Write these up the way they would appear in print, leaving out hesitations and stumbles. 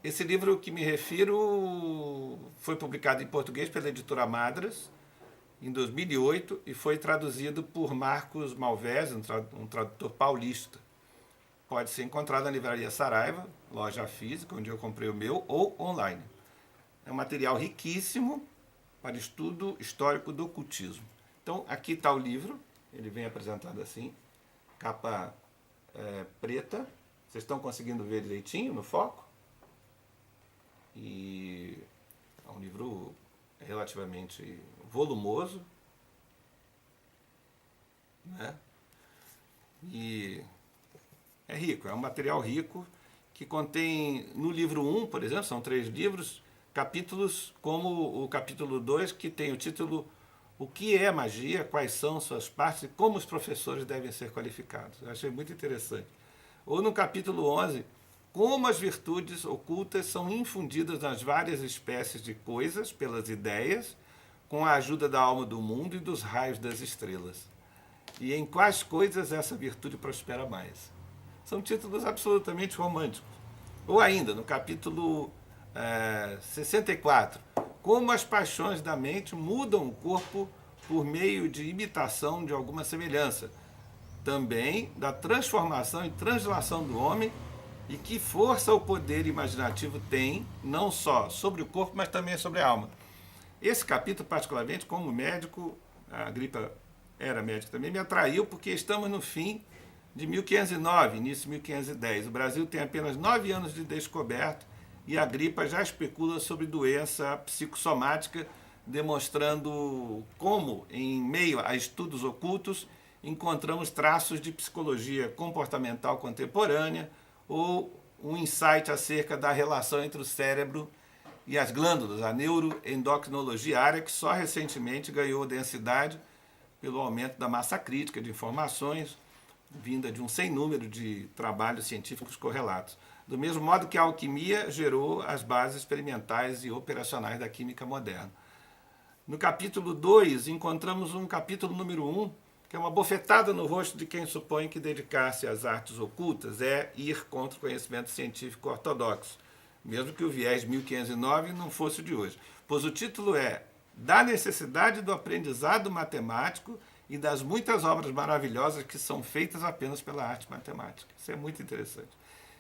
Esse livro que me refiro foi publicado em português pela editora Madras em 2008 e foi traduzido por Marcos Malvese, um tradutor paulista. Pode ser encontrado na livraria Saraiva, loja física, onde eu comprei o meu, ou online. É um material riquíssimo para estudo histórico do ocultismo. Então, aqui está o livro, ele vem apresentado assim, capa preta. Vocês estão conseguindo ver direitinho no foco? E é um livro relativamente volumoso, né? E é rico, é um material rico que contém, no livro 1, por exemplo, são 3 livros, capítulos como o capítulo 2, que tem o título O que é magia, quais são suas partes e como os professores devem ser qualificados. Eu achei muito interessante. Ou no capítulo 11, como as virtudes ocultas são infundidas nas várias espécies de coisas pelas ideias, com a ajuda da alma do mundo e dos raios das estrelas. E em quais coisas essa virtude prospera mais. São títulos absolutamente românticos. Ou ainda, no capítulo 64, como as paixões da mente mudam o corpo por meio de imitação de alguma semelhança. Também da transformação e translação do homem e que força o poder imaginativo tem, não só sobre o corpo, mas também sobre a alma. Esse capítulo, particularmente, como médico, a Agripa era médico também, me atraiu porque estamos no fim de 1509, início de 1510. O Brasil tem apenas 9 anos de descoberto e a Agripa já especula sobre doença psicossomática, demonstrando como, em meio a estudos ocultos, encontramos traços de psicologia comportamental contemporânea ou um insight acerca da relação entre o cérebro e as glândulas, a neuroendocrinologia área que só recentemente ganhou densidade pelo aumento da massa crítica de informações, vinda de um sem número de trabalhos científicos correlatos. Do mesmo modo que a alquimia gerou as bases experimentais e operacionais da química moderna. No capítulo 2, encontramos um capítulo número 1, que é uma bofetada no rosto de quem supõe que dedicar-se às artes ocultas é ir contra o conhecimento científico ortodoxo, mesmo que o viés 1509 não fosse o de hoje. Pois o título é Da necessidade do aprendizado matemático e das muitas obras maravilhosas que são feitas apenas pela arte matemática. Isso é muito interessante.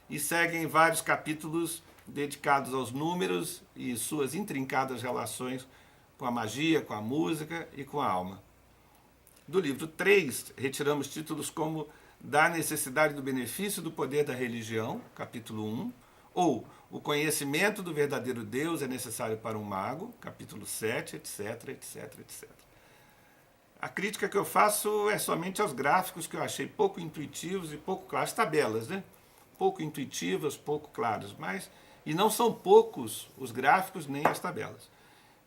E seguem vários capítulos dedicados aos números e suas intrincadas relações com a magia, com a música e com a alma. Do livro 3, retiramos títulos como Da necessidade do benefício do poder da religião, capítulo 1, ou O conhecimento do verdadeiro Deus é necessário para um mago, capítulo 7, etc, etc, etc. A crítica que eu faço é somente aos gráficos que eu achei pouco intuitivos e pouco claros, tabelas, né? Pouco intuitivas, pouco claras, mas e não são poucos os gráficos nem as tabelas.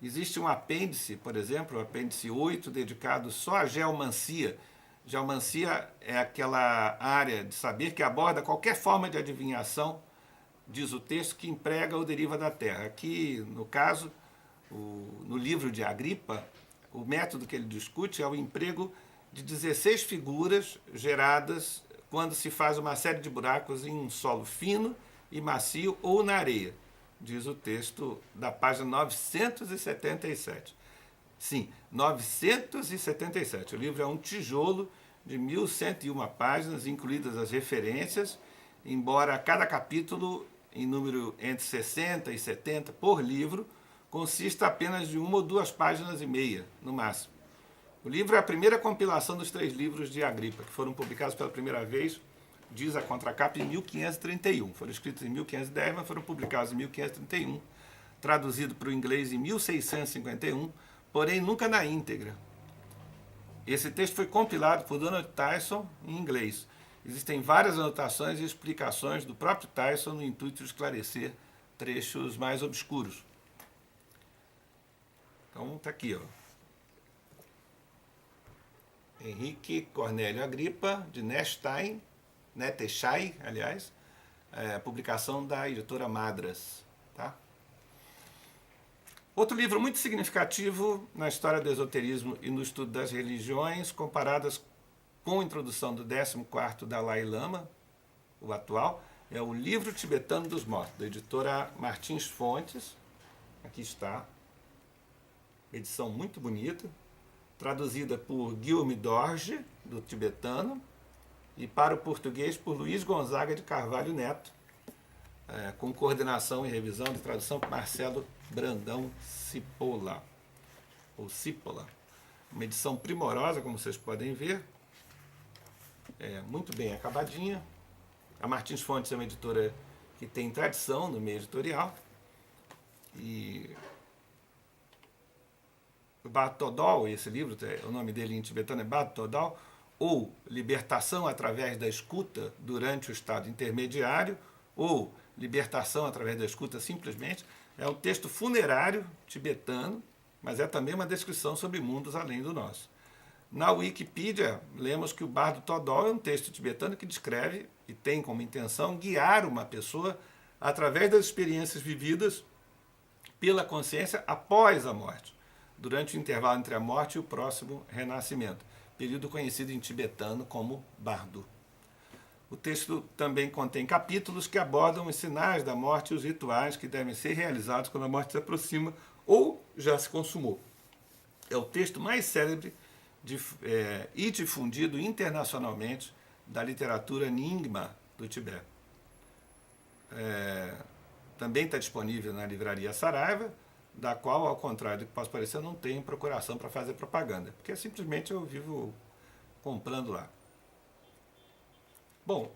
Existe um apêndice, por exemplo, o apêndice 8, dedicado só à geomancia. Geomancia é aquela área de saber que aborda qualquer forma de adivinhação, diz o texto, que emprega ou deriva da Terra. Aqui, no caso, no livro de Agripa, o método que ele discute é o emprego de 16 figuras geradas quando se faz uma série de buracos em um solo fino e macio ou na areia, diz o texto da página 977. Sim, 977. O livro é um tijolo de 1101 páginas, incluídas as referências, embora cada capítulo, em número entre 60 e 70 por livro, consista apenas de 1 ou 2 páginas e meia, no máximo. O livro é a primeira compilação dos 3 livros de Agripa, que foram publicados pela primeira vez, diz a contracapa, em 1531. Foram escritos em 1510, mas foram publicados em 1531, traduzido para o inglês em 1651, porém nunca na íntegra. Esse texto foi compilado por Donald Tyson em inglês. Existem várias anotações e explicações do próprio Tyson no intuito de esclarecer trechos mais obscuros. Então está aqui, ó. Henrique Cornélio Agripa, de Neteschai, aliás, publicação da editora Madras. Tá? Outro livro muito significativo na história do esoterismo e no estudo das religiões, comparadas com a introdução do 14º Dalai Lama, o atual, é o Livro Tibetano dos Mortos, da editora Martins Fontes. Aqui está. Edição muito bonita, traduzida por Guilherme Dorje, do tibetano, e para o português por Luiz Gonzaga de Carvalho Neto, com coordenação e revisão de tradução por Marcelo Brandão Cipolla, ou Cipolla. Uma edição primorosa, como vocês podem ver, muito bem acabadinha. A Martins Fontes é uma editora que tem tradição no meio editorial, e o Bhat Todol, esse livro, o nome dele em tibetano é Bhat Todol, ou Libertação através da escuta durante o estado intermediário, ou Libertação através da escuta simplesmente, é um texto funerário tibetano, mas é também uma descrição sobre mundos além do nosso. Na Wikipedia, lemos que o Bardo Todol é um texto tibetano que descreve e tem como intenção guiar uma pessoa através das experiências vividas pela consciência após a morte, durante o intervalo entre a morte e o próximo renascimento, período conhecido em tibetano como Bardo. O texto também contém capítulos que abordam os sinais da morte e os rituais que devem ser realizados quando a morte se aproxima ou já se consumou. É o texto mais célebre e difundido internacionalmente da literatura Nyingma do Tibete. Também está disponível na livraria Saraiva, da qual, ao contrário do que possa parecer, eu não tenho procuração para fazer propaganda, porque simplesmente eu vivo comprando lá. Bom,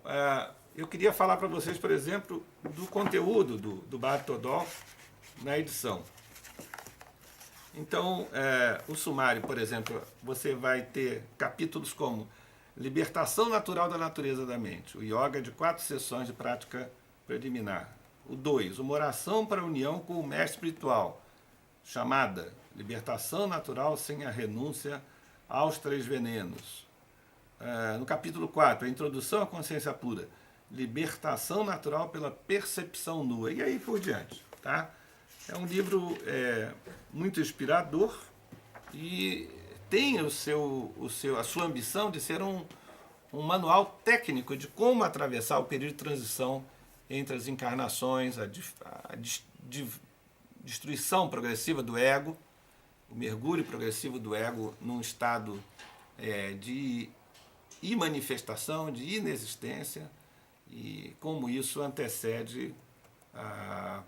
eu queria falar para vocês, por exemplo, do conteúdo do Bhat Todol na edição. Então, o sumário, por exemplo, você vai ter capítulos como Libertação Natural da Natureza da Mente, o Yoga de 4 sessões de prática preliminar. O 2, uma oração para a união com o mestre espiritual, chamada Libertação Natural sem a renúncia aos 3 venenos. No capítulo 4, a introdução à consciência pura, libertação natural pela percepção nua, e aí por diante. Tá? É um livro muito inspirador e tem a sua ambição de ser um manual técnico de como atravessar o período de transição entre as encarnações, a destruição progressiva do ego, o mergulho progressivo do ego num estado de imanifestação, de inexistência, e como isso antecede a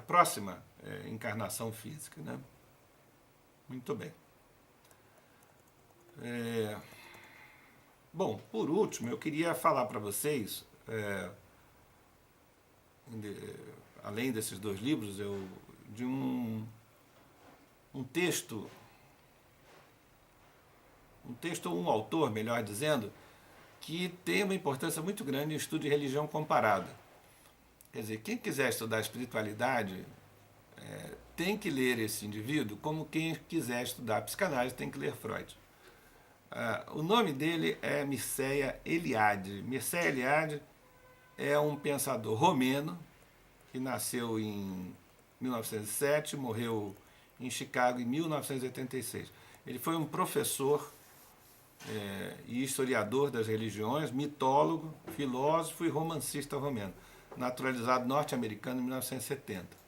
próxima encarnação física. Né? Muito bem. Bom, por último, eu queria falar para vocês, além desses 2 livros, de um texto ou um autor, melhor dizendo, que tem uma importância muito grande em estudo de religião comparada. Quer dizer, quem quiser estudar espiritualidade tem que ler esse indivíduo, como quem quiser estudar psicanálise tem que ler Freud. O nome dele é Mircea Eliade. Mircea Eliade é um pensador romeno que nasceu em 1907, morreu em Chicago em 1986. Ele foi um professor e historiador das religiões, mitólogo, filósofo e romancista romeno, naturalizado norte-americano em 1970.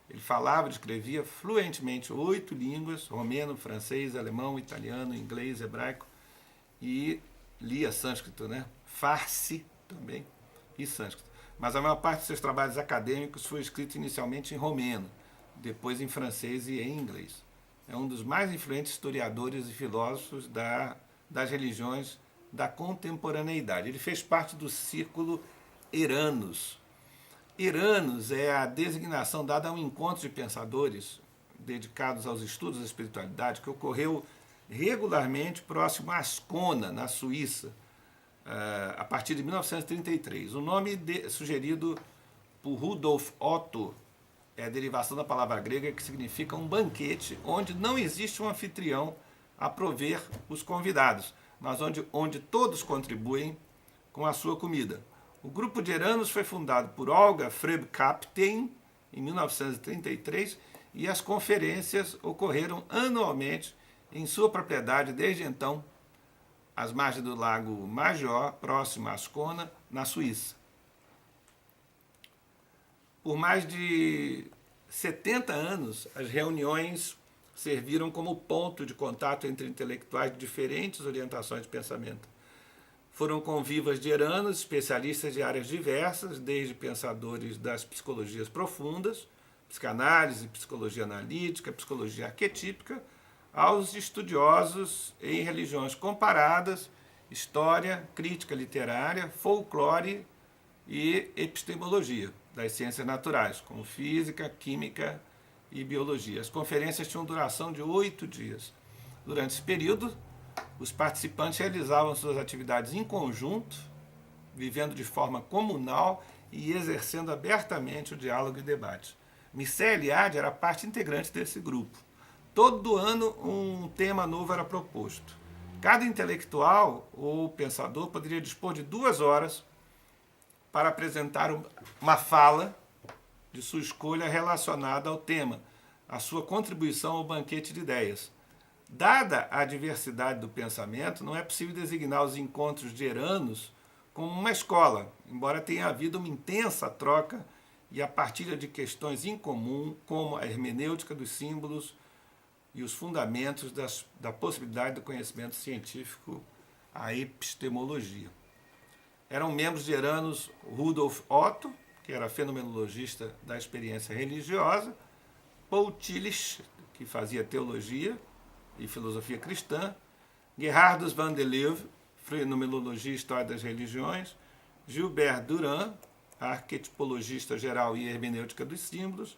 Ele falava e escrevia fluentemente 8 línguas, romeno, francês, alemão, italiano, inglês, hebraico, e lia sânscrito, né? Farsi também, e sânscrito. Mas a maior parte de seus trabalhos acadêmicos foi escrito inicialmente em romeno, depois em francês e em inglês. É um dos mais influentes historiadores e filósofos das religiões da contemporaneidade. Ele fez parte do círculo Eranos. Eranos é a designação dada a um encontro de pensadores dedicados aos estudos da espiritualidade que ocorreu regularmente próximo a Ascona, na Suíça, a partir de 1933. O nome sugerido por Rudolf Otto é a derivação da palavra grega que significa um banquete onde não existe um anfitrião a prover os convidados, mas onde todos contribuem com a sua comida. O grupo de Eranos foi fundado por Olga Freb-Kapteyn em 1933 e as conferências ocorreram anualmente em sua propriedade desde então, às margens do Lago Major, próximo a Ascona, na Suíça. Por mais de 70 anos, as reuniões serviram como ponto de contato entre intelectuais de diferentes orientações de pensamento. Foram convivas de eranos, especialistas de áreas diversas, desde pensadores das psicologias profundas, psicanálise, psicologia analítica, psicologia arquetípica, aos estudiosos em religiões comparadas, história, crítica literária, folclore e epistemologia das ciências naturais, como física, química e biologia. As conferências tinham duração de 8 dias. Durante esse período, os participantes realizavam suas atividades em conjunto, vivendo de forma comunal e exercendo abertamente o diálogo e debate. Mircea Eliade era parte integrante desse grupo. Todo ano um tema novo era proposto. Cada intelectual ou pensador poderia dispor de 2 horas para apresentar uma fala de sua escolha relacionada ao tema, a sua contribuição ao banquete de ideias. Dada a diversidade do pensamento, não é possível designar os encontros de eranos como uma escola, embora tenha havido uma intensa troca e a partilha de questões em comum, como a hermenêutica dos símbolos e os fundamentos da possibilidade do conhecimento científico, a epistemologia. Eram membros de eranos Rudolf Otto, que era fenomenologista da experiência religiosa, Paul Tillich, que fazia teologia e filosofia cristã, Gerhardus van der Leeuw, fenomenologia e história das religiões, Gilbert Durand, arquetipologista geral e hermenêutica dos símbolos,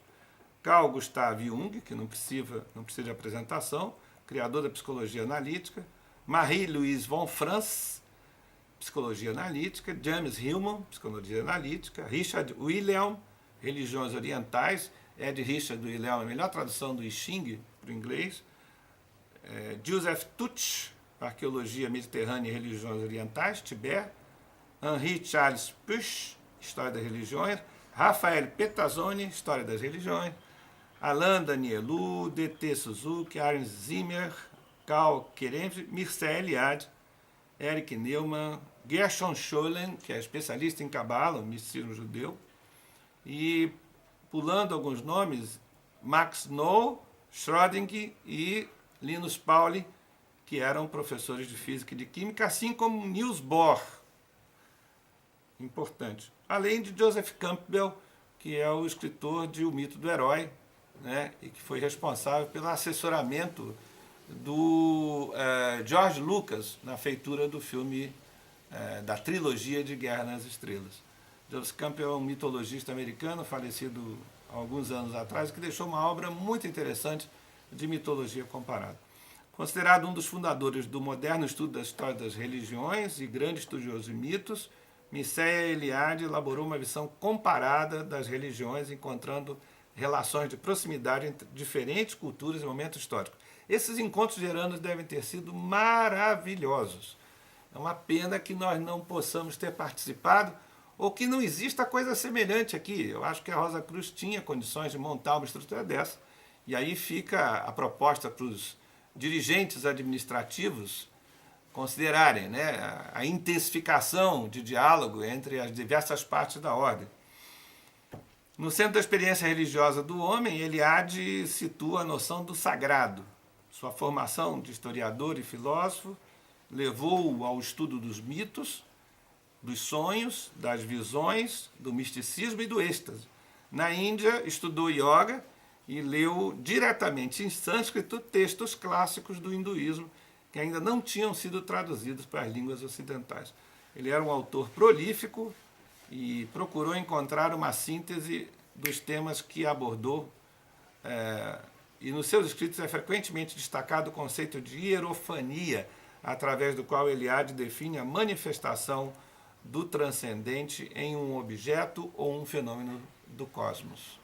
Carl Gustav Jung, que não precisa de apresentação, criador da psicologia analítica, Marie-Louise von Franz, psicologia analítica, James Hillman, psicologia analítica, Richard Wilhelm, religiões orientais, Ed Richard Wilhelm, a melhor tradução do I Ching para o inglês, Joseph Tuch, arqueologia mediterrânea e religiões orientais, Tibete, Henri Charles Puch, história das religiões, Rafael Pettazzoni, história das religiões, Alain Danielou, D.T. Suzuki, Aaron Zimmer, Karl Kerensky, Mircea Eliade, Eric Neumann, Gershon Scholem, que é especialista em cabala, um misticismo judeu, e, pulando alguns nomes, Max Noll, Schrödinger e Linus Pauling, que eram professores de física e de química, assim como Niels Bohr, importante. Além de Joseph Campbell, que é o escritor de O Mito do Herói, né, e que foi responsável pelo assessoramento do George Lucas na feitura do filme da trilogia de Guerra nas Estrelas. Joseph Campbell é um mitologista americano, falecido há alguns anos atrás, que deixou uma obra muito interessante de mitologia comparada. Considerado um dos fundadores do moderno estudo da história das religiões e grande estudioso de mitos, Mircea Eliade elaborou uma visão comparada das religiões, encontrando relações de proximidade entre diferentes culturas e momentos históricos. Esses encontros de eranos devem ter sido maravilhosos. É uma pena que nós não possamos ter participado ou que não exista coisa semelhante aqui. Eu acho que a Rosa Cruz tinha condições de montar uma estrutura dessa. E aí fica a proposta para os dirigentes administrativos considerarem, né, a intensificação de diálogo entre as diversas partes da ordem. No centro da experiência religiosa do homem, Eliade situa a noção do sagrado. Sua formação de historiador e filósofo levou-o ao estudo dos mitos, dos sonhos, das visões, do misticismo e do êxtase. Na Índia, estudou yoga e leu diretamente em sânscrito textos clássicos do hinduísmo que ainda não tinham sido traduzidos para as línguas ocidentais. Ele era um autor prolífico e procurou encontrar uma síntese dos temas que abordou, e nos seus escritos é frequentemente destacado o conceito de hierofania, através do qual Eliade define a manifestação do transcendente em um objeto ou um fenômeno do cosmos.